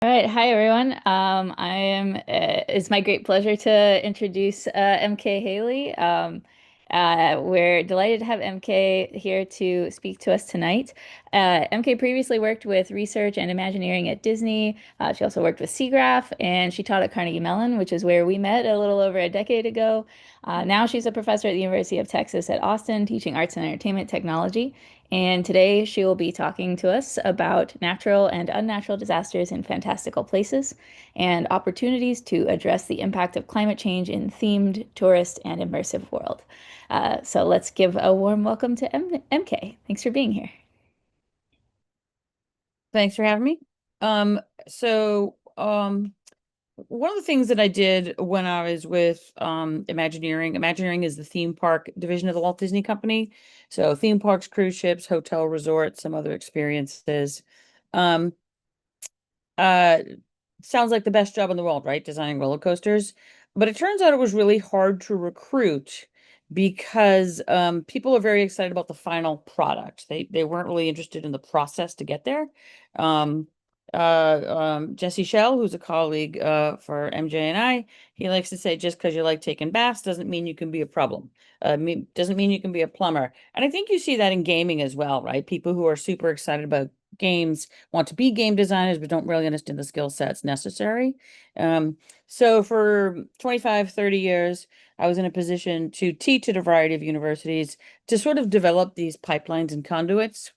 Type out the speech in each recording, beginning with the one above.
All right, hi everyone. It's my great pleasure to introduce MK Haley. We're delighted to have MK here to speak to us tonight. MK previously worked with research and Imagineering at Disney. She also worked with SeaGraph, and she taught at Carnegie Mellon, which is where we met a little over a decade ago. Now she's a professor at the University of Texas at Austin, teaching arts and entertainment technology. And today she will be talking to us about natural and unnatural disasters in fantastical places and opportunities to address the impact of climate change in themed, tourist, and immersive world. So let's give a warm welcome to MK. Thanks for being here. Thanks for having me. Um, so one of the things that I did when I was with Imagineering is the theme park division of the Walt Disney Company. So theme parks, cruise ships, hotel resorts, some other experiences. Um, uh, Sounds like the best job in the world, right? Designing roller coasters. But it turns out it was really hard to recruit because people are very excited about the final product. They weren't really interested in the process to get there. Um, Jesse Shell, who's a colleague for MJ and I, he likes to say just because you like taking baths doesn't mean you can be a problem. Doesn't mean you can be a plumber. And I think you see that in gaming as well, right? People who are super excited about games want to be game designers but don't really understand the skill sets necessary. Um, so for 25, 30 years, I was in a position to teach at a variety of universities to sort of develop these pipelines and conduits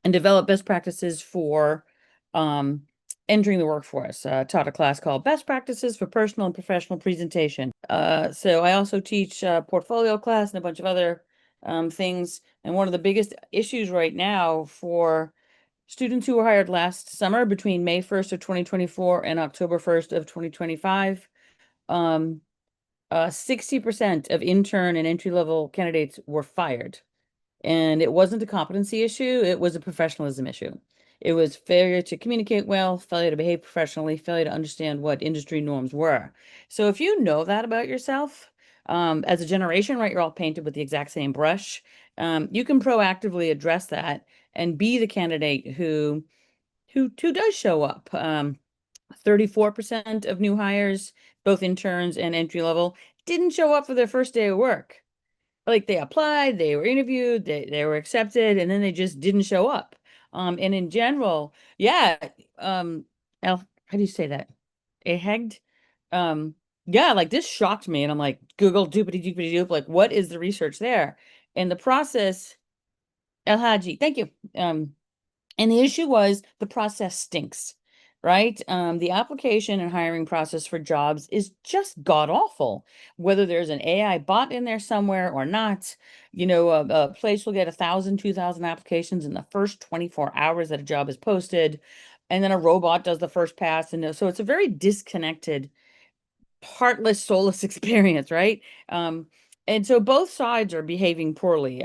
and develop best practices for um, entering the workforce. Taught a class called Best Practices for Personal and Professional Presentation. So I also teach portfolio class and a bunch of other things. And one of the biggest issues right now for students who were hired last summer between May 1st of 2024 and October 1st of 2025, 60% of intern and entry-level candidates were fired. And it wasn't a competency issue, it was a professionalism issue. It was failure to communicate well, failure to behave professionally, failure to understand what industry norms were. So if you know that about yourself, as a generation, right, you're all painted with the exact same brush. You can proactively address that and be the candidate who does show up. 34% of new hires, both interns and entry level, didn't show up for their first day of work. Like they applied, they were interviewed, they were accepted, and then they just didn't show up. And in general, yeah, how do you say that? Ehegged? Um, yeah, like this shocked me, and I'm like, Google doopity doopity doop, like what is the research there? And the process, El Hadji, thank you. And the issue was the process stinks, right? The application and hiring process for jobs is just god awful. Whether there's an AI bot in there somewhere or not, a place will get 1,000, 2,000 applications in the first 24 hours that a job is posted, and then a robot does the first pass, and so it's a very disconnected heartless, soulless experience, right? Um, and so both sides are behaving poorly.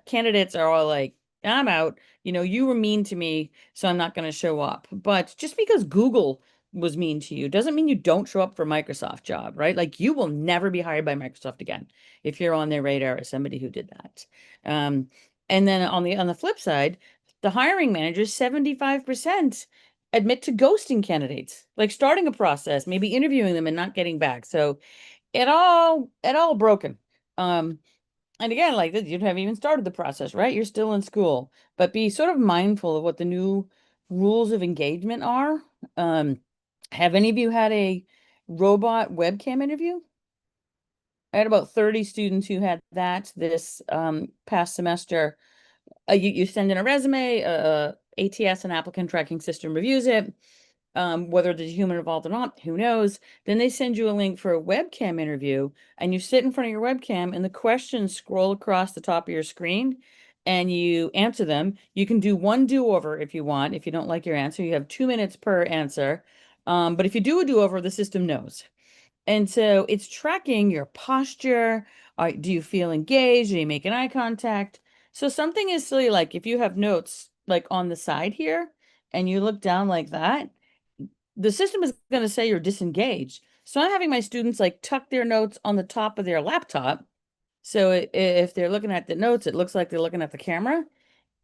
Candidates are all like, I'm out. You were mean to me, so I'm not going to show up. But just because Google was mean to you doesn't mean you don't show up for a Microsoft job, right? Like you will never be hired by Microsoft again if you're on their radar as somebody who did that. Um, and then on the flip side, the hiring managers, 75% admit to ghosting candidates, like starting a process, maybe interviewing them and not getting back. So it all broken. Um, and again, like this, you haven't even started the process, right? You're still in school, but be sort of mindful of what the new rules of engagement are. Um, have any of you had a robot webcam interview? I had about 30 students who had that this past semester. You send in a resume, ATS, an applicant tracking system, reviews it. Whether there's a human involved or not, who knows? Then they send you a link for a webcam interview, and you sit in front of your webcam, and the questions scroll across the top of your screen, and you answer them. You can do one do-over if you want. If you don't like your answer, you have 2 minutes per answer. But if you do a do-over, the system knows. And so it's tracking your posture. Do you feel engaged? Are you making eye contact? So something is silly, like if you have notes like on the side here and you look down like that, the system is going to say you're disengaged. So I'm having my students like tuck their notes on the top of their laptop. So if they're looking at the notes, it looks like they're looking at the camera.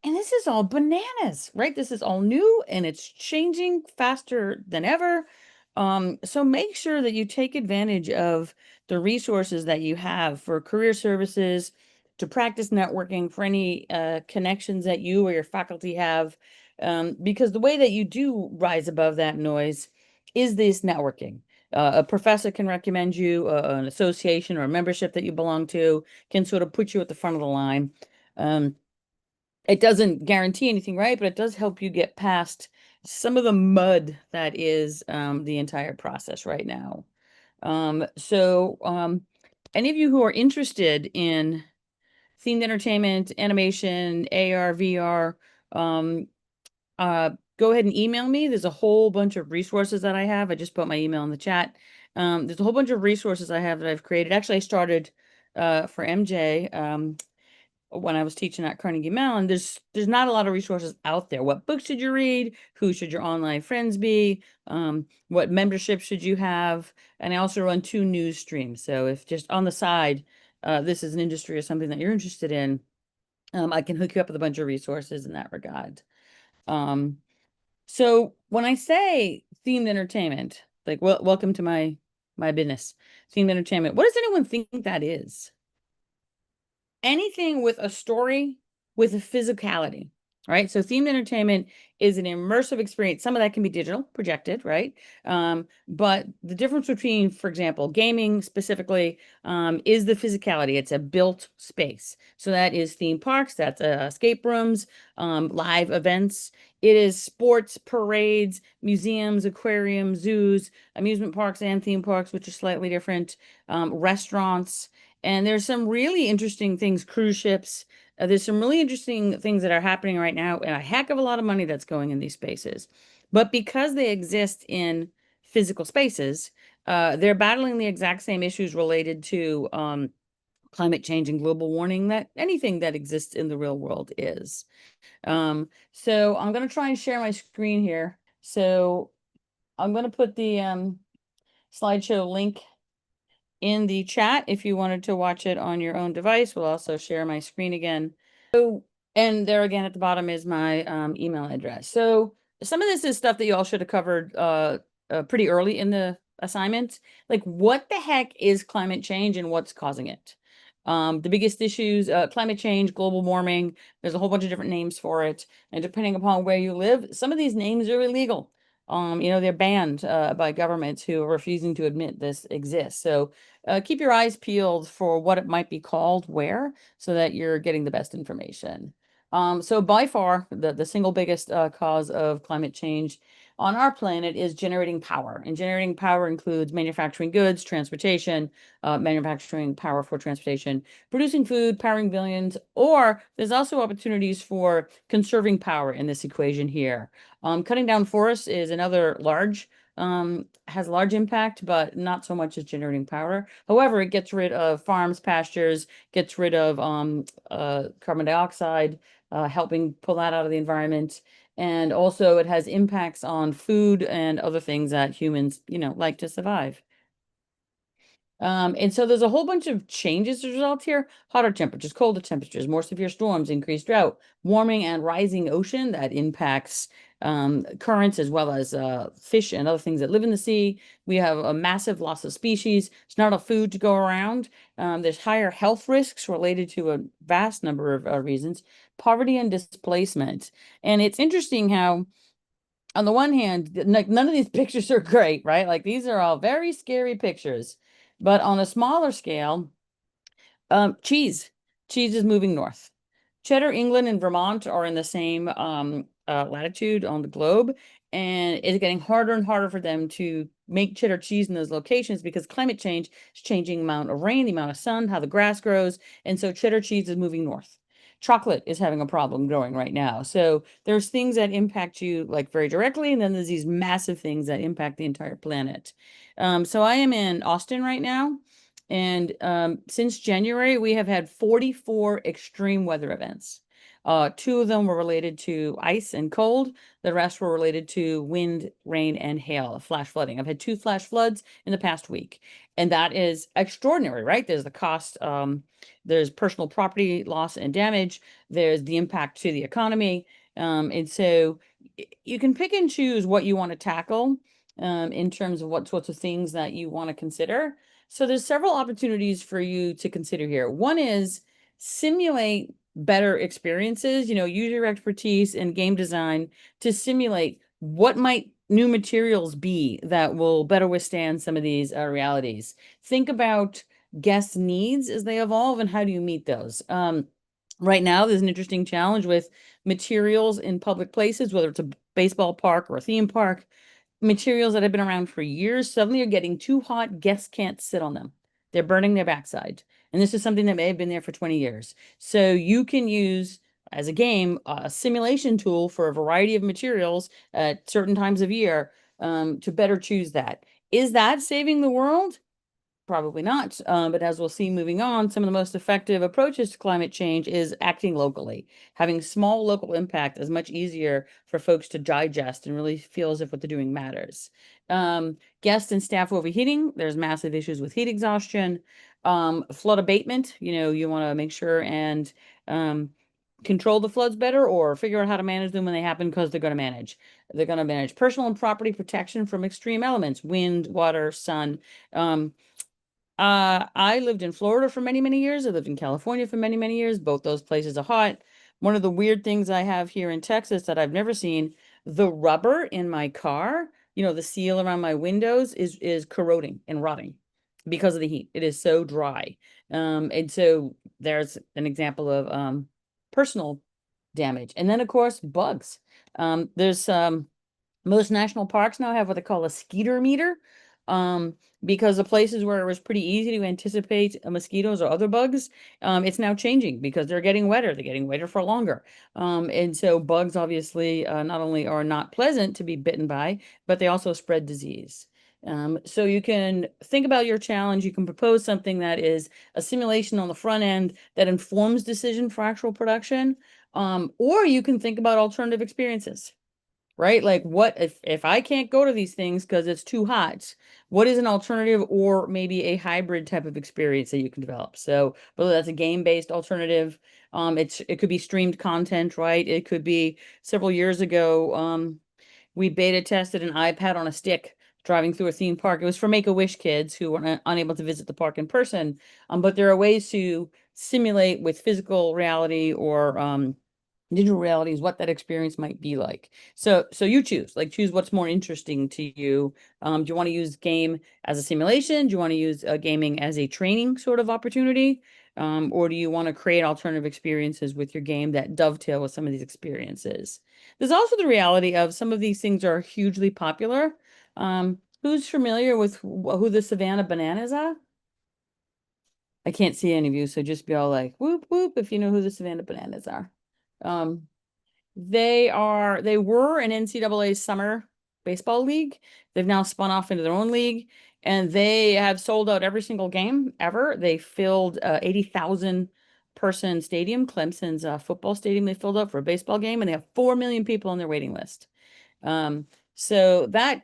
And this is all bananas, right? This is all new and it's changing faster than ever. So make sure that you take advantage of the resources that you have for career services, to practice networking, for any connections that you or your faculty have, because the way that you do rise above that noise is this networking. A professor can recommend you, an association or a membership that you belong to can sort of put you at the front of the line. Um, it doesn't guarantee anything, right? But it does help you get past some of the mud that is the entire process right now. Any of you who are interested in themed entertainment, animation, AR, VR, um, go ahead and email me. There's a whole bunch of resources that I have. I just put my email in the chat. There's a whole bunch of resources I have that I've created. Actually, I started for MJ. When I was teaching at Carnegie Mellon, there's not a lot of resources out there. What books should you read? Who should your online friends be? What membership should you have? And I also run 2 news streams. So if just on the side, this is an industry or something that you're interested in, I can hook you up with a bunch of resources in that regard. Um, so when I say themed entertainment, like welcome to my business, themed entertainment, what does anyone think that is? Anything with a story with a physicality, right? So themed entertainment is an immersive experience. Some of that can be digital, projected, right? But the difference between, for example, gaming specifically, is the physicality. It's a built space. So that is theme parks, that's escape rooms, live events. It is sports, parades, museums, aquariums, zoos, amusement parks and theme parks, which are slightly different, restaurants. And there's some really interesting things, cruise ships. There's some really interesting things that are happening right now, and a heck of a lot of money that's going in these spaces. But because they exist in physical spaces, they're battling the exact same issues related to climate change and global warming that anything that exists in the real world is. So I'm going to try and share my screen here. So I'm going to put the slideshow link in the chat if you wanted to watch it on your own device. We'll also share my screen again. So, and there again at the bottom is my email address. So some of this is stuff that you all should have covered pretty early in the assignment. Like, what the heck is climate change and what's causing it? The biggest issues, climate change, global warming, there's a whole bunch of different names for it. And depending upon where you live, some of these names are illegal. They're banned by governments who are refusing to admit this exists. So keep your eyes peeled for what it might be called where, so that you're getting the best information. So by far, the single biggest cause of climate change on our planet is generating power. And generating power includes manufacturing goods, transportation, manufacturing power for transportation, producing food, powering billions, or there's also opportunities for conserving power in this equation here. Cutting down forests is another has a large impact, but not so much as generating power. However, it gets rid of farms, pastures, gets rid of carbon dioxide, helping pull that out of the environment. And also it has impacts on food and other things that humans, like to survive. And so there's a whole bunch of changes as a result here. Hotter temperatures, colder temperatures, more severe storms, increased drought, warming and rising ocean that impacts currents as well as fish and other things that live in the sea. We have a massive loss of species. There's not enough food to go around. There's higher health risks related to a vast number of reasons, poverty and displacement. And it's interesting how on the one hand, like none of these pictures are great, right? Like these are all very scary pictures. But on a smaller scale, cheese. Cheese is moving north. Cheddar, England, and Vermont are in the same latitude on the globe, and it's getting harder and harder for them to make cheddar cheese in those locations because climate change is changing the amount of rain, the amount of sun, how the grass grows, and so cheddar cheese is moving north. Chocolate is having a problem growing right now. So there's things that impact you like very directly, and then there's these massive things that impact the entire planet. So I am in Austin right now. And since January, we have had 44 extreme weather events. Two of them were related to ice and cold. The rest were related to wind, rain, and hail, flash flooding. I've had two flash floods in the past week, and that is extraordinary, right? There's the cost, there's personal property loss and damage, there's the impact to the economy. And so you can pick and choose what you want to tackle in terms of what sorts of things that you want to consider. So there's several opportunities for you to consider here. One is simulate better experiences, use your expertise in game design to simulate what might new materials be that will better withstand some of these realities. Think about guest needs as they evolve and how do you meet those. Right now, there's an interesting challenge with materials in public places, whether it's a baseball park or a theme park. Materials that have been around for years suddenly are getting too hot. Guests can't sit on them. They're burning their backside. And this is something that may have been there for 20 years. So you can use, as a game, a simulation tool for a variety of materials at certain times of year to better choose that. Is that saving the world? Probably not. But as we'll see moving on, some of the most effective approaches to climate change is acting locally. Having small local impact is much easier for folks to digest and really feel as if what they're doing matters. Guest and staff overheating, there's massive issues with heat exhaustion. Flood abatement, you want to make sure and control the floods better or figure out how to manage them when they happen because they're going to manage. They're going to manage personal and property protection from extreme elements, wind, water, sun. I lived in Florida for many, many years. I lived in California for many, many years. Both those places are hot. One of the weird things I have here in Texas that I've never seen, the rubber in my car, the seal around my windows is corroding and rotting because of the heat. It is so dry. And so there's an example of personal damage. And then of course, bugs. There's most national parks now have what they call a skeeter meter, um, because the places where it was pretty easy to anticipate mosquitoes or other bugs, it's now changing because they're getting wetter. They're getting wetter for longer. And so bugs obviously not only are not pleasant to be bitten by, but they also spread disease. So you can think about your challenge. You can propose something that is a simulation on the front end that informs decision for actual production, or you can think about alternative experiences, right? Like what if I can't go to these things because it's too hot, what is an alternative or maybe a hybrid type of experience that you can develop? So whether that's a game-based alternative, it could be streamed content, right? It could be several years ago, we beta tested an iPad on a stick driving through a theme park. It was for Make-A-Wish kids who were unable to visit the park in person. But there are ways to simulate with physical reality or digital reality is what that experience might be like. So you choose what's more interesting to you. Do you want to use game as a simulation? Do you want to use gaming as a training sort of opportunity? Or do you want to create alternative experiences with your game that dovetail with some of these experiences? There's also the reality of some of these things are hugely popular. Who's familiar with who the Savannah Bananas are? I can't see any of you, so just be all like whoop whoop if you know who the Savannah Bananas are. Um, they were an NCAA summer baseball league. They've now spun off into their own league, and they have sold out every single game ever. They filled 80,000 person stadium, Clemson's football stadium. They filled up for a baseball game, and they have 4 million people on their waiting list. So that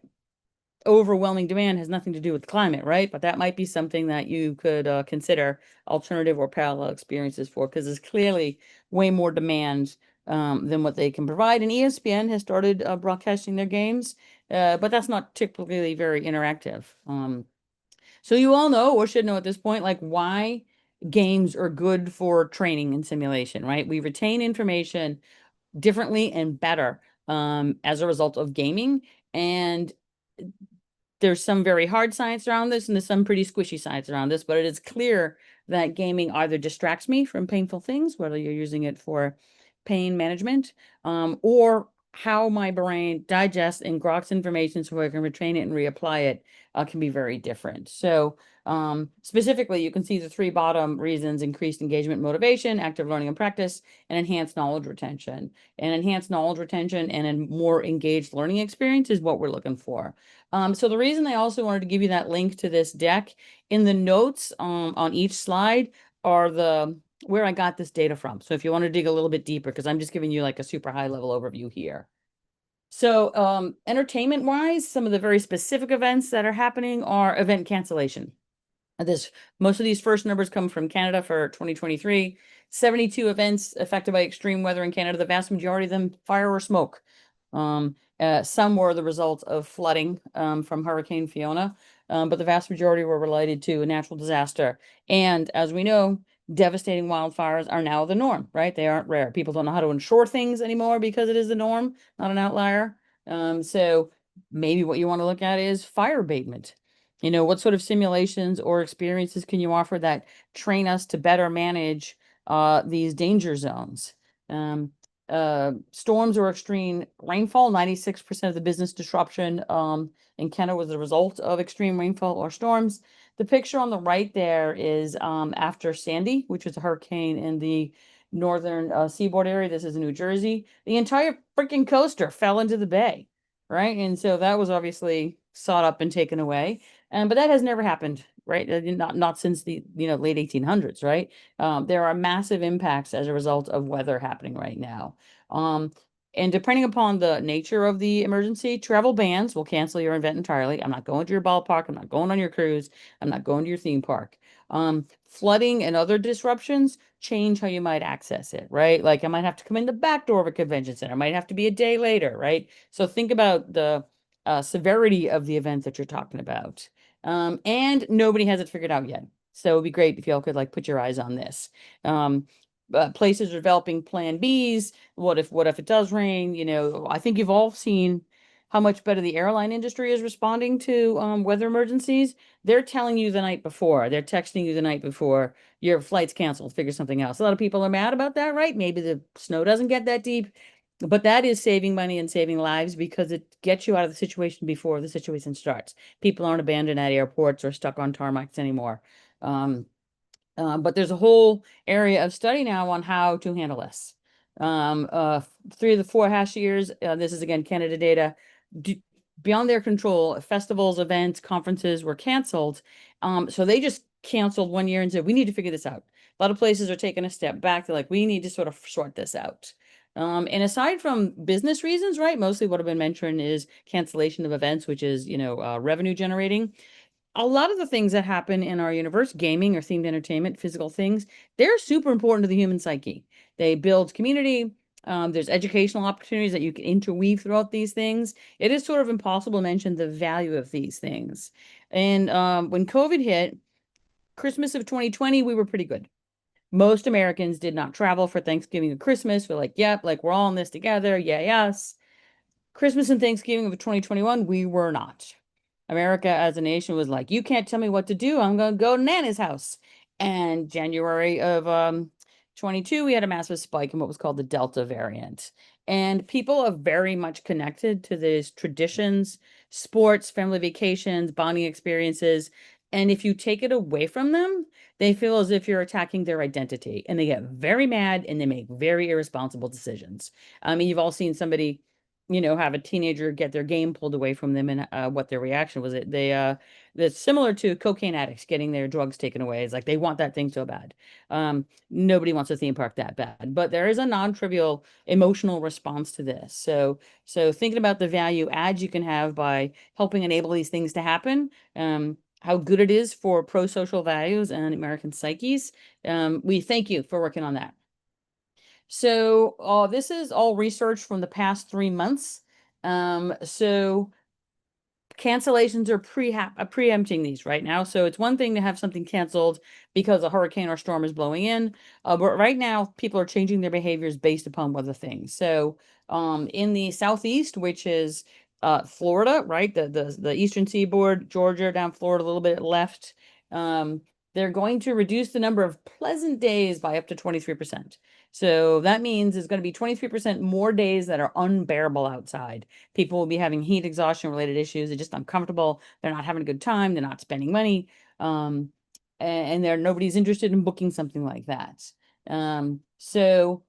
overwhelming demand has nothing to do with climate, right? But that might be something that you could consider alternative or parallel experiences for, because there's clearly way more demand than what they can provide. And ESPN has started broadcasting their games, but that's not typically very interactive. So you all know or should know at this point, like why games are good for training and simulation, right? We retain information differently and better as a result of gaming. And there's some very hard science around this and there's some pretty squishy science around this, but it is clear that gaming either distracts me from painful things, whether you're using it for pain management, or how my brain digests and groks information so I can retrain it and reapply it can be very different. So specifically, you can see the three bottom reasons: increased engagement, motivation, active learning and practice, and enhanced knowledge retention. And enhanced knowledge retention and a more engaged learning experience is what we're looking for. So the reason I also wanted to give you that link to this deck in the notes on each slide are the where I got this data from. So if you want to dig a little bit deeper, because I'm just giving you like a super high level overview here. So, entertainment wise, some of the very specific events that are happening are event cancellation. This Most of these first numbers come from Canada for 2023. 72 events affected by extreme weather in Canada. The vast majority of them fire or smoke. Some were the result of flooding from Hurricane Fiona, but the vast majority were related to a natural disaster. And as we know, devastating wildfires are now the norm, right? They aren't rare. People don't know how to insure things anymore because it is the norm, not an outlier. So maybe what you want to look at is fire abatement. What sort of simulations or experiences can you offer that train us to better manage these danger zones? Um, Storms or extreme rainfall, 96% of the business disruption in Canada was the result of extreme rainfall or storms. The picture on the right there is after Sandy, which was a hurricane in the northern seaboard area. This is in New Jersey. The entire freaking coaster fell into the bay, right? And so that was obviously sought up and taken away. But that has never happened, right? Not since the late 1800s, right? There are massive impacts as a result of weather happening right now. Um, and depending upon the nature of the emergency, travel bans will cancel your event entirely. I'm not going to your ballpark. I'm not going on your cruise. I'm not going to your theme park. Flooding and other disruptions change how you might access it, right? Like I might have to come in the back door of a convention center. It might have to be a day later, right? So think about the severity of the event that you're talking about. And nobody has it figured out yet. So it'd be great if y'all could like put your eyes on this. Um, Places are developing plan Bs. What if it does rain? I think you've all seen how much better the airline industry is responding to weather emergencies. They're telling you the night before. They're texting you the night before your flight's canceled. Figure something else. A lot of people are mad about that, right? Maybe the snow doesn't get that deep, but that is saving money and saving lives because it gets you out of the situation before the situation starts. People aren't abandoned at airports or stuck on tarmacs anymore. Um, but there's a whole area of study now on how to handle this. 3 of the 4 hash years, this is again Canada data, d beyond their control, festivals, events, conferences were canceled. So they just canceled one year and said, we need to figure this out. A lot of places are taking a step back. They're like, we need to sort of sort this out. And aside from business reasons, right, mostly what have been mentioned is cancellation of events, which is, revenue generating. A lot of the things that happen in our universe, gaming or themed entertainment, physical things, they're super important to the human psyche. They build community. There's educational opportunities that you can interweave throughout these things. It is sort of impossible to mention the value of these things. And when COVID hit, Christmas of 2020, we were pretty good. Most Americans did not travel for Thanksgiving or Christmas. We're like, yep, like we're all in this together. Yeah, yes. Christmas and Thanksgiving of 2021, we were not. America as a nation was like, you can't tell me what to do. I'm going to go to Nana's house. And January of 22, we had a massive spike in what was called the Delta variant. And people are very much connected to these traditions, sports, family vacations, bonding experiences. And if you take it away from them, they feel as if you're attacking their identity and they get very mad and they make very irresponsible decisions. I mean, you've all seen somebody have a teenager get their game pulled away from them and what their reaction was. That's similar to cocaine addicts getting their drugs taken away. It's like they want that thing so bad. Nobody wants a theme park that bad, but there is a non-trivial emotional response to this. So thinking about the value add you can have by helping enable these things to happen, how good it is for pro-social values and American psyches. We thank you for working on that. So this is all research from the past 3 months. So cancellations are preempting these right now. So it's one thing to have something canceled because a hurricane or storm is blowing in, but right now people are changing their behaviors based upon weather things. So in the southeast, which is Florida, right, the eastern seaboard, Georgia, down Florida a little bit left, um, they're going to reduce the number of pleasant days by up to 23%. So that means there's going to be 23% more days that are unbearable outside. People will be having heat exhaustion related issues. They're just uncomfortable. They're not having a good time. They're not spending money. And nobody's interested in booking something like that. So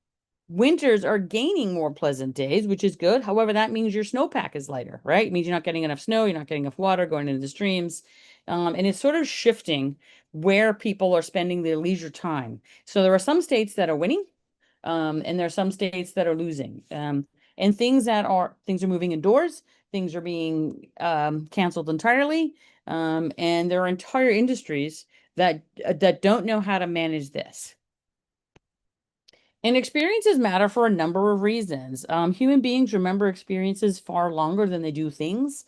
winters are gaining more pleasant days, which is good. However, that means your snowpack is lighter, right? It means you're not getting enough snow. You're not getting enough water going into the streams. And it's sort of shifting where people are spending their leisure time. So there are some states that are winning, and there are some states that are losing. And things are moving indoors, things are being canceled entirely, and there are entire industries that don't know how to manage this. And experiences matter for a number of reasons. Human beings remember experiences far longer than they do things.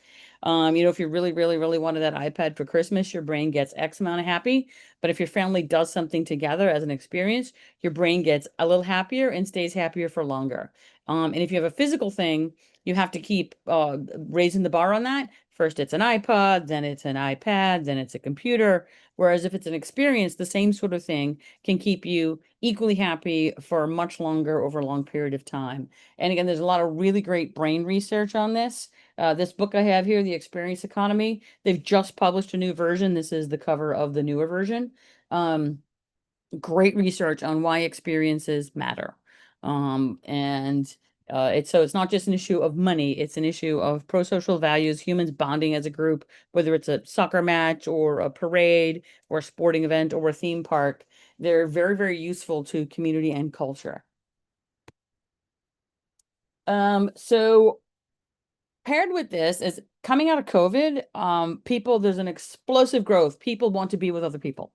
If you really, really, really wanted that iPad for Christmas, your brain gets X amount of happy. But if your family does something together as an experience, your brain gets a little happier and stays happier for longer. And if you have a physical thing, you have to keep raising the bar on that. First, it's an iPod, then it's an iPad, then it's a computer. Whereas if it's an experience, the same sort of thing can keep you equally happy for much longer over a long period of time. And again, there's a lot of really great brain research on this. This book I have here, The Experience Economy, they've just published a new version. This is the cover of the newer version. Um, Great research on why experiences matter. And it's not just an issue of money, it's an issue of pro-social values, humans bonding as a group, whether it's a soccer match or a parade or a sporting event or a theme park. They're very, very useful to community and culture. So paired with this is coming out of COVID, there's an explosive growth. People want to be with other people.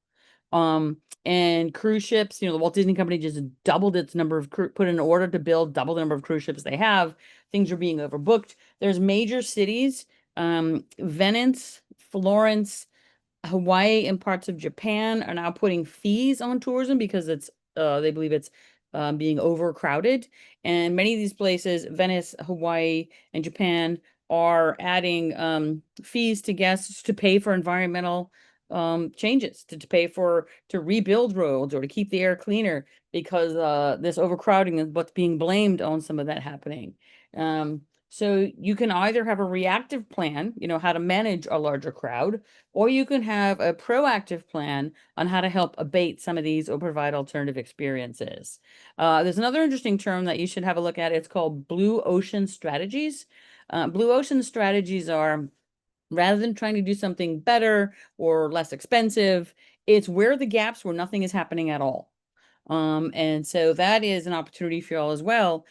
And cruise ships, the Walt Disney Company just doubled its number of put in an order to build double the number of cruise ships they have. Things are being overbooked. There's major cities, Venice, Florence, Hawaii and parts of Japan are now putting fees on tourism because they believe it's being overcrowded. And many of these places, Venice, Hawaii, and Japan, are adding fees to guests to pay for environmental changes, to rebuild roads or to keep the air cleaner because this overcrowding is what's being blamed on some of that happening. So you can either have a reactive plan, how to manage a larger crowd, or you can have a proactive plan on how to help abate some of these or provide alternative experiences. There's another interesting term that you should have a look at. It's called blue ocean strategies. Blue ocean strategies are, rather than trying to do something better or less expensive, it's where the gaps where nothing is happening at all. And so that is an opportunity for you all as well,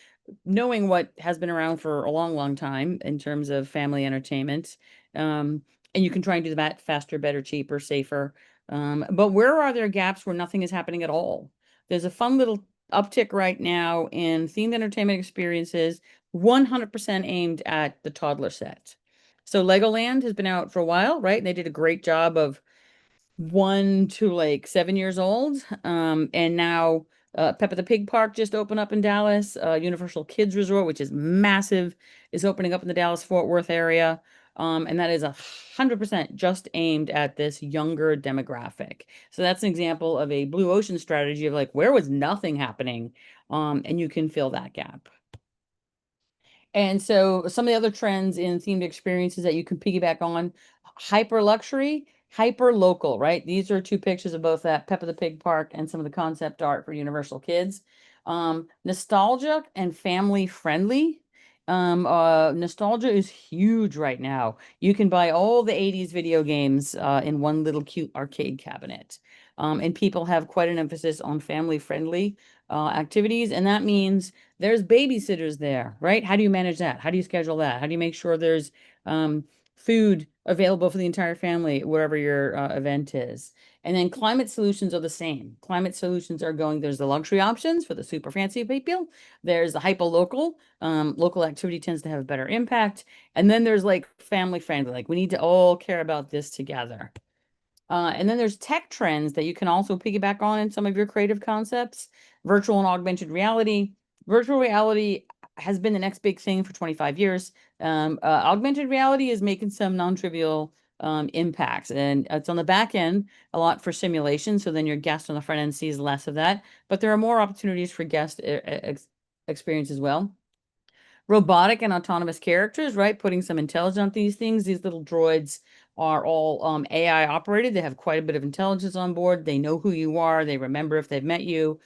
knowing what has been around for a long, long time in terms of family entertainment. And you can try and do that faster, better, cheaper, safer. But where are there gaps where nothing is happening at all? There's a fun little uptick right now in themed entertainment experiences, 100% aimed at the toddler set. So Legoland has been out for a while, right? And they did a great job of 1 to 7 years old. And now Peppa the Pig Park just opened up in Dallas. Universal Kids Resort, which is massive, is opening up in the Dallas-Fort Worth area. And that is 100% just aimed at this younger demographic. So that's an example of a blue ocean strategy of like, where was nothing happening? And you can fill that gap. And so some of the other trends in themed experiences that you can piggyback on, hyper luxury, hyper local, right? These are two pictures of both that Peppa the Pig Park and some of the concept art for Universal Kids. Nostalgia and family friendly. Nostalgia is huge right now. You can buy all the 80s video games in one little cute arcade cabinet. And people have quite an emphasis on family friendly activities. And that means there's babysitters there, right? How do you manage that? How do you schedule that? How do you make sure there's food available for the entire family, wherever your event is? And then climate solutions are the same. Climate solutions are there's the luxury options for the super fancy people. There's the hyper local. Local activity tends to have a better impact. And then there's like family friendly, like we need to all care about this together. And then there's tech trends that you can also piggyback on in some of your creative concepts. Virtual and augmented reality. Virtual reality has been the next big thing for 25 years. Augmented reality is making some non-trivial impacts, and it's on the back end a lot for simulation. So then your guest on the front end sees less of that, but there are more opportunities for guest experience as well. Robotic and autonomous characters, right? Putting some intelligence on these things. These little droids are all AI operated. They have quite a bit of intelligence on board. They know who you are. They remember if they've met you.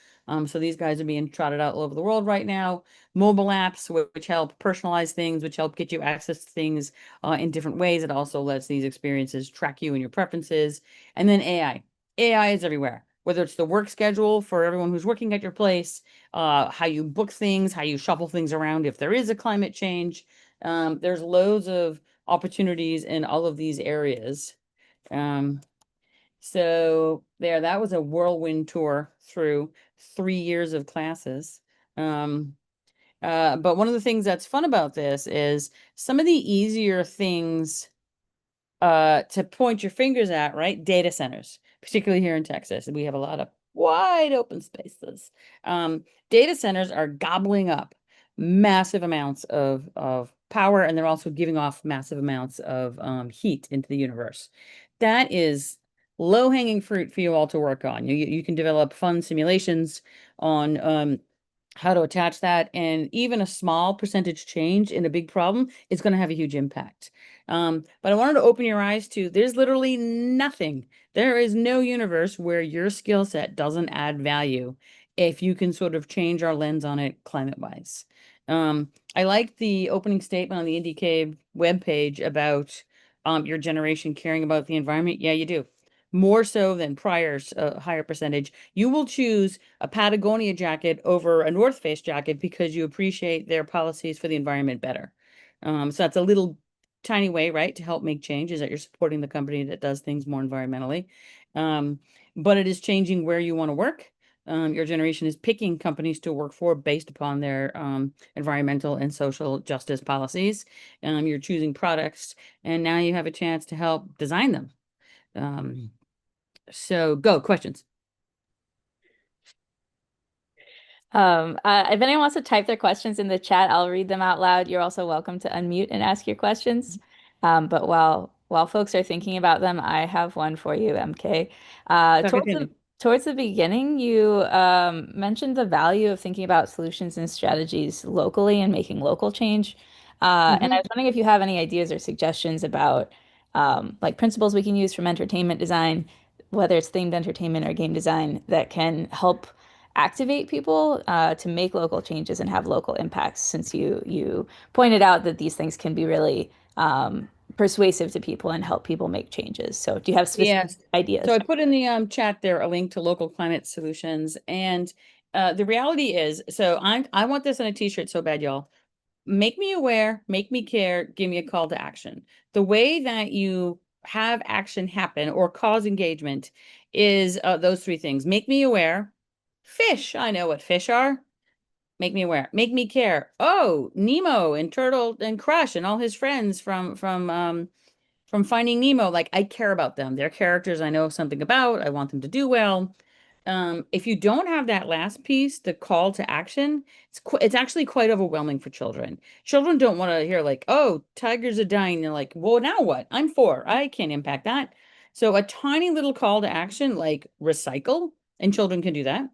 So these guys are being trotted out all over the world right now. Mobile apps, which help personalize things, which help get you access to things in different ways. It also lets these experiences track you and your preferences. And then AI. AI is everywhere, whether it's the work schedule for everyone who's working at your place, how you book things, how you shuffle things around if there is a climate change. There's loads of opportunities in all of these areas. Um, so there, that was a whirlwind tour through 3 years of classes. Um, but one of the things that's fun about this is some of the easier things to point your fingers at, right? Data centers, particularly here in Texas. We have a lot of wide open spaces. Data centers are gobbling up massive amounts of power, and they're also giving off massive amounts of heat into the universe. That is low-hanging fruit for you all to work on. You can develop fun simulations on how to attach that, and even a small percentage change in a big problem is going to have a huge impact. But I wanted to open your eyes to there's literally nothing. There is no universe where your skill set doesn't add value if you can sort of change our lens on it climate wise. I like the opening statement on the IndieCave webpage about your generation caring about the environment. Yeah, you do. More so than prior's higher percentage. You will choose a Patagonia jacket over a North Face jacket because you appreciate their policies for the environment better. So that's a little tiny way, right, to help make change is that you're supporting the company that does things more environmentally. Um, but it is changing where you want to work. Your generation is picking companies to work for based upon their environmental and social justice policies. You're choosing products, and now you have a chance to help design them. Um, so go, questions. If anyone wants to type their questions in the chat, I'll read them out loud. You're also welcome to unmute and ask your questions. But while folks are thinking about them, I have one for you, MK. Uh, Talk it towards to the me. towards the beginning, you mentioned the value of thinking about solutions and strategies locally and making local change. And I Mhm. was wondering if you have any ideas or suggestions about like principles we can use from entertainment design, whether it's themed entertainment or game design, that can help activate people to make local changes and have local impacts, since you pointed out that these things can be really persuasive to people and help people make changes. So do you have specific Yes. So ideas? I put in the chat there a link to local climate solutions. And the reality is, so I want this on a t-shirt so bad, y'all. Make me aware, make me care, give me a call to action. The way that you have action happen or cause engagement is those three things. Make me aware. Fish. I know what fish are. Make me aware. Make me care. Oh, Nemo and Turtle and Crush and all his friends from Finding Nemo, like I care about them. They're characters I know something about. I want them to do well. If you don't have that last piece, the call to action, it's actually quite overwhelming for children. Children don't want to hear like, "Oh, tigers are dying." They're like, "Well, now what? I'm four. I can't impact that." So a tiny little call to action like recycle, and children can do that.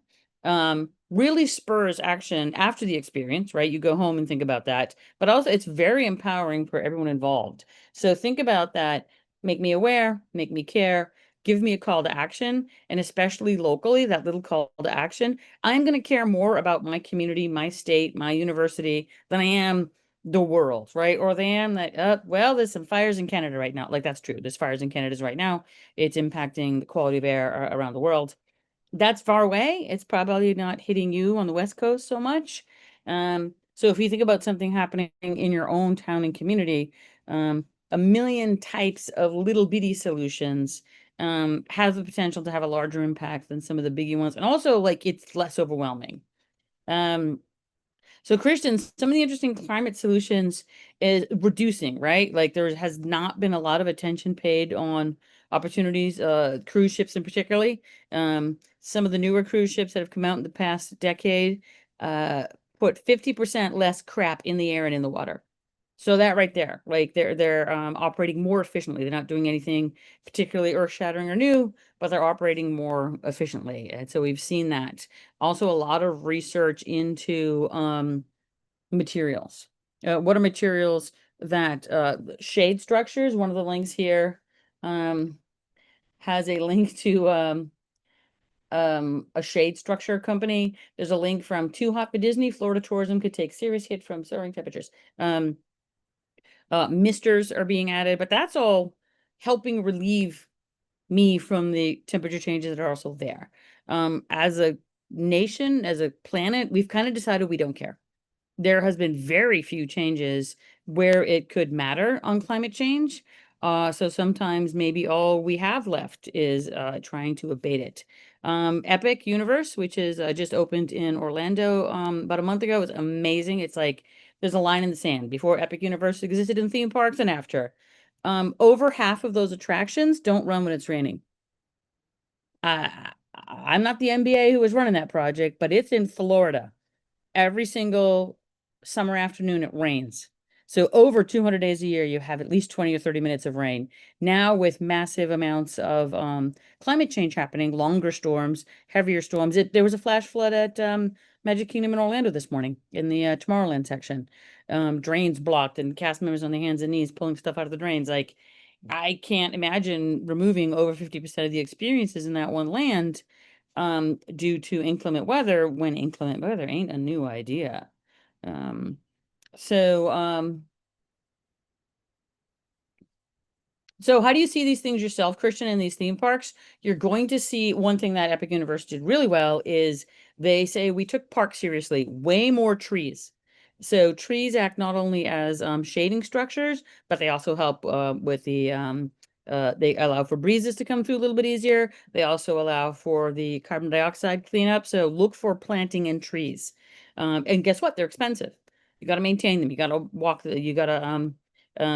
Really spurs action after the experience, right? You go home and think about that, but also it's very empowering for everyone involved. So think about that. Make me aware, make me care, give me a call to action, and especially locally, that little call to action. I'm going to care more about my community, my state, my university than I am the world, right? Or than I am that, well, there's some fires in Canada right now. Like that's true. There's fires in Canada right now. It's impacting the quality of air around the world. That's far away. It's probably not hitting you on the West Coast so much. So if you think about something happening in your own town and community, a million types of little bitty solutions has the potential to have a larger impact than some of the biggie ones. And also, like, it's less overwhelming. Um, so Christians, some of the interesting climate solutions is reducing, right? Like there has not been a lot of attention paid on opportunities, cruise ships in particularly. Some of the newer cruise ships that have come out in the past decade uh, put 50% less crap in the air and in the water. So that right there, like they're operating more efficiently. They're not doing anything particularly earth-shattering or new, but they're operating more efficiently. And so we've seen that. Also, a lot of research into materials. What are materials that shade structures? One of the links here. um, has a link to a shade structure company. There's a link from Too Hot for Disney. Florida tourism could take serious hit from soaring temperatures. Misters are being added, but that's all helping relieve me from the temperature changes that are also there. As a nation, as a planet, we've kind of decided we don't care. There has been very few changes where it could matter on climate change. So sometimes maybe all we have left is trying to abate it. Epic Universe, which is just opened in Orlando about a month ago, is amazing. It's like there's a line in the sand before Epic Universe existed in theme parks and after. Over half of those attractions don't run when it's raining. I'm not the MBA who was running that project, but it's in Florida. Every single summer afternoon it rains. So over 200 days a year, you have at least 20 or 30 minutes of rain. Now with massive amounts of climate change happening, longer storms, heavier storms. There was a flash flood at Magic Kingdom in Orlando this morning in the Tomorrowland section. Drains blocked and cast members on their hands and knees pulling stuff out of the drains. Like, I can't imagine removing over 50% of the experiences in that one land due to inclement weather when inclement weather ain't a new idea. Um, so, um, so how do you see these things yourself, Christian, in these theme parks? You're going to see one thing that Epic Universe did really well is they say we took parks seriously, way more trees. So trees act not only as shading structures, but they also help with they allow for breezes to come through a little bit easier. They also allow for the carbon dioxide cleanup. So look for planting in trees. And guess what? They're expensive. You got to maintain them. You got to you got to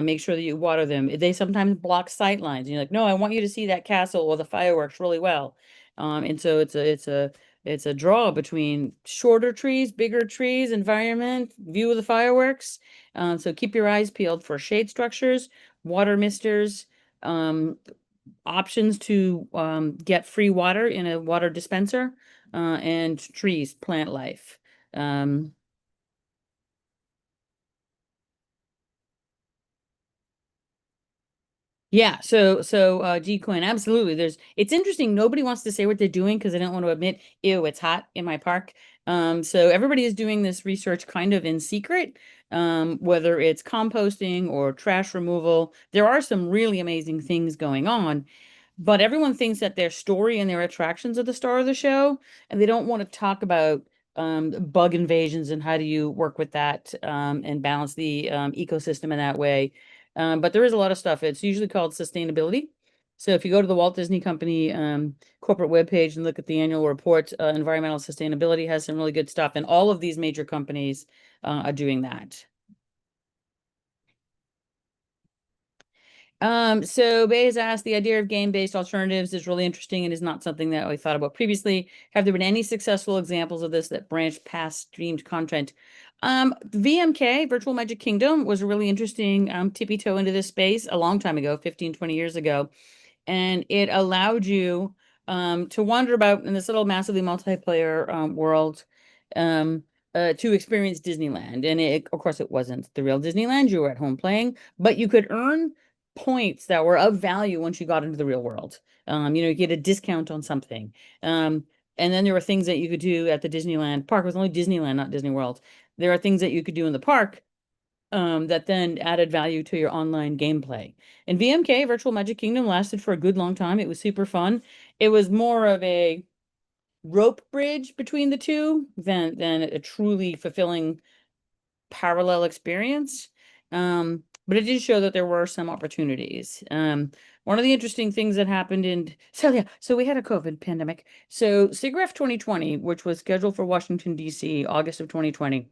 make sure that you water them. They sometimes block sight lines. You're like, no, I want you to see that castle or the fireworks really well. And so it's a draw between shorter trees, bigger trees, environment, view of the fireworks. So keep your eyes peeled for shade structures, water misters, um, options to get free water in a water dispenser, and trees, plant life. Um, Yeah, G Quinn, absolutely. It's interesting. Nobody wants to say what they're doing because they don't want to admit, ew, it's hot in my park. So everybody is doing this research kind of in secret, whether it's composting or trash removal. There are some really amazing things going on, but everyone thinks that their story and their attractions are the star of the show, and they don't want to talk about bug invasions and how do you work with that and balance the ecosystem in that way. But there is a lot of stuff. It's usually called sustainability. So if you go to the Walt Disney Company corporate webpage and look at the annual report, environmental sustainability has some really good stuff, and all of these major companies are doing that. So Bay has asked, the idea of game-based alternatives is really interesting and is not something that we thought about previously. Have there been any successful examples of this that branched past streamed content? VMK, Virtual Magic Kingdom, was a really interesting tippy toe into this space a long time ago, 15, 20 years ago. And it allowed you to wander about in this little massively multiplayer world um, to experience Disneyland. And of course, it wasn't the real Disneyland. You were at home playing, but you could earn points that were of value once you got into the real world. You get a discount on something. And then there were things that you could do at the Disneyland park. It was only Disneyland, not Disney World. There are things that you could do in the park that then added value to your online gameplay. And VMK, Virtual Magic Kingdom, lasted for a good long time. It was super fun. It was more of a rope bridge between the two than a truly fulfilling parallel experience. But it did show that there were some opportunities. One of the interesting things that happened so we had a COVID pandemic. So SIGGRAPH 2020, which was scheduled for Washington, D.C., August of 2020,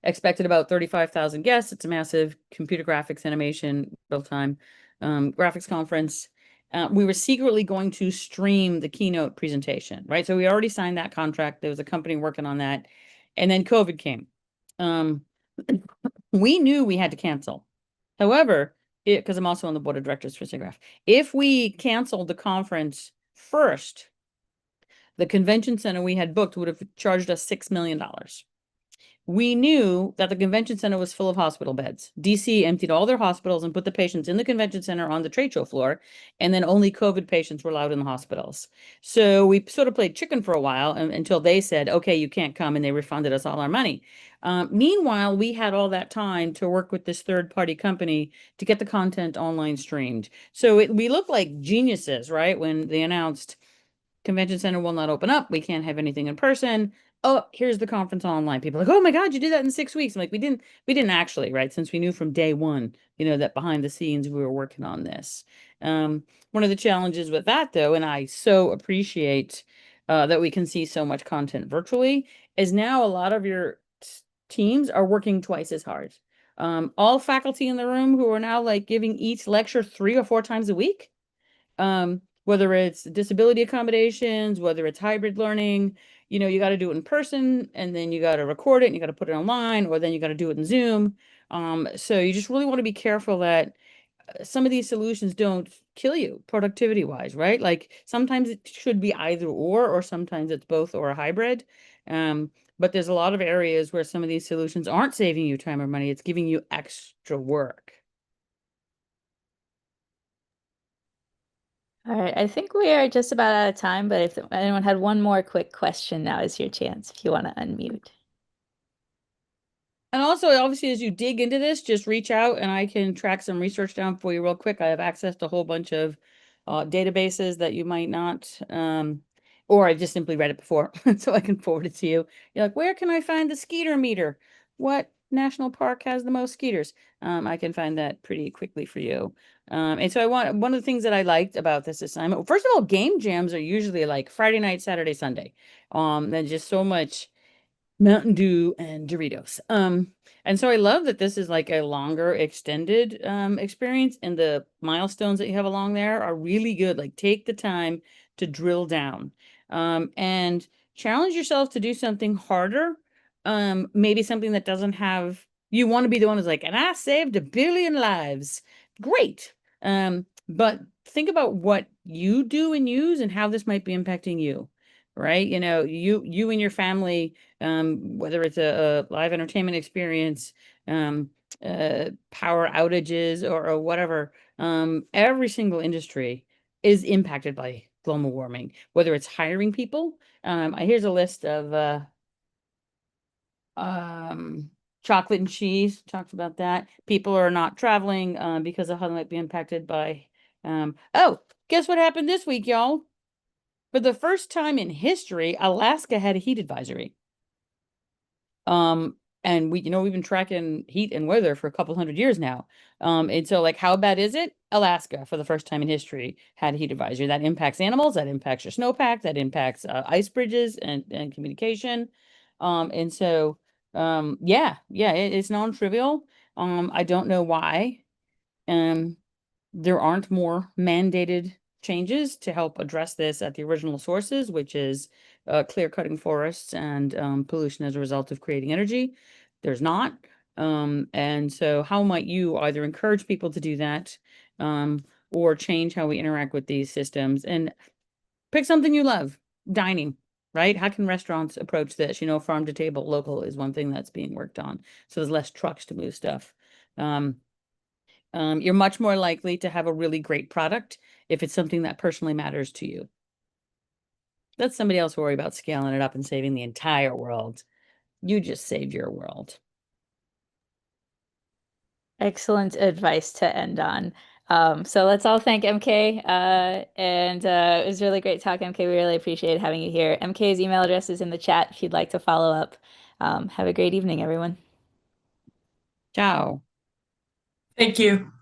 expected about 35,000 guests. It's a massive computer graphics animation real-time graphics conference. We were secretly going to stream the keynote presentation, right? So we already signed that contract. There was a company working on that. And then COVID came. Um, we knew we had to cancel. However, because I'm also on the board of directors for SIGGRAPH, if we canceled the conference first, the convention center we had booked would have charged us $6 million. we knew that the convention center was full of hospital beds. DC emptied all their hospitals and put the patients in the convention center on the trade show floor, and then only COVID patients were allowed in the hospitals. So we sort of played chicken for a while until they said, okay, you can't come, and they refunded us all our money. Meanwhile, we had all that time to work with this third party company to get the content online streamed. So we looked like geniuses, right? When they announced convention center will not open up. We can't have anything in person. Oh, here's the conference online. People are like, oh my God, you did that in 6 weeks. I'm like, we didn't actually, right? Since we knew from day one, that behind the scenes we were working on this. One of the challenges with that though, and I so appreciate that we can see so much content virtually, is now a lot of your teams are working twice as hard. All faculty in the room who are now like giving each lecture 3 or 4 times a week, whether it's disability accommodations, whether it's hybrid learning, you got to do it in person and then you got to record it and you got to put it online, or then you got to do it in Zoom. So you just really want to be careful that some of these solutions don't kill you productivity wise, right? Like sometimes it should be either or sometimes it's both or a hybrid. But there's a lot of areas where some of these solutions aren't saving you time or money. It's giving you extra work. All right, I think we are just about out of time, but if anyone had one more quick question, now is your chance if you want to unmute. And also, obviously, as you dig into this, just reach out and I can track some research down for you real quick. I have access to a whole bunch of databases that you might not, or I just simply read it before, so I can forward it to you. You're like, where can I find the skeeter meter? What national park has the most skeeters? I can find that pretty quickly for you. And so one of the things that I liked about this assignment, first of all, game jams are usually like Friday night, Saturday, Sunday. There's just so much Mountain Dew and Doritos. And so I love that this is like a longer extended experience, and the milestones that you have along there are really good. Like take the time to drill down and challenge yourself to do something harder. Maybe something that doesn't have, you want to be the one who's like, and I saved 1 billion lives. Great. But think about what you do and use and how this might be impacting you, right? You and your family, whether it's a live entertainment experience, power outages, or whatever, every single industry is impacted by global warming, whether it's hiring people. Here's a list of um, chocolate and cheese, talked about that. People are not traveling because of how they might be impacted by. Oh, guess what happened this week, y'all? For the first time in history, Alaska had a heat advisory. Um, and we've been tracking heat and weather for a couple hundred years now. And so like, how bad is it? Alaska, for the first time in history, had a heat advisory. That impacts animals, that impacts your snowpack, that impacts ice bridges and communication. And so, yeah, it's non-trivial. I don't know why. Um, there aren't more mandated changes to help address this at the original sources, which is clear cutting forests and pollution as a result of creating energy. There's not. And so how might you either encourage people to do that, or change how we interact with these systems, and pick something you love? Dining, right? How can restaurants approach this? Farm to table local is one thing that's being worked on. So there's less trucks to move stuff. Um, you're much more likely to have a really great product if it's something that personally matters to you. Let somebody else worry about scaling it up and saving the entire world. You just saved your world. Excellent advice to end on. So let's all thank MK. And it was really great talking, MK. We really appreciate having you here. MK's email address is in the chat if you'd like to follow up. Have a great evening, everyone. Ciao. Thank you.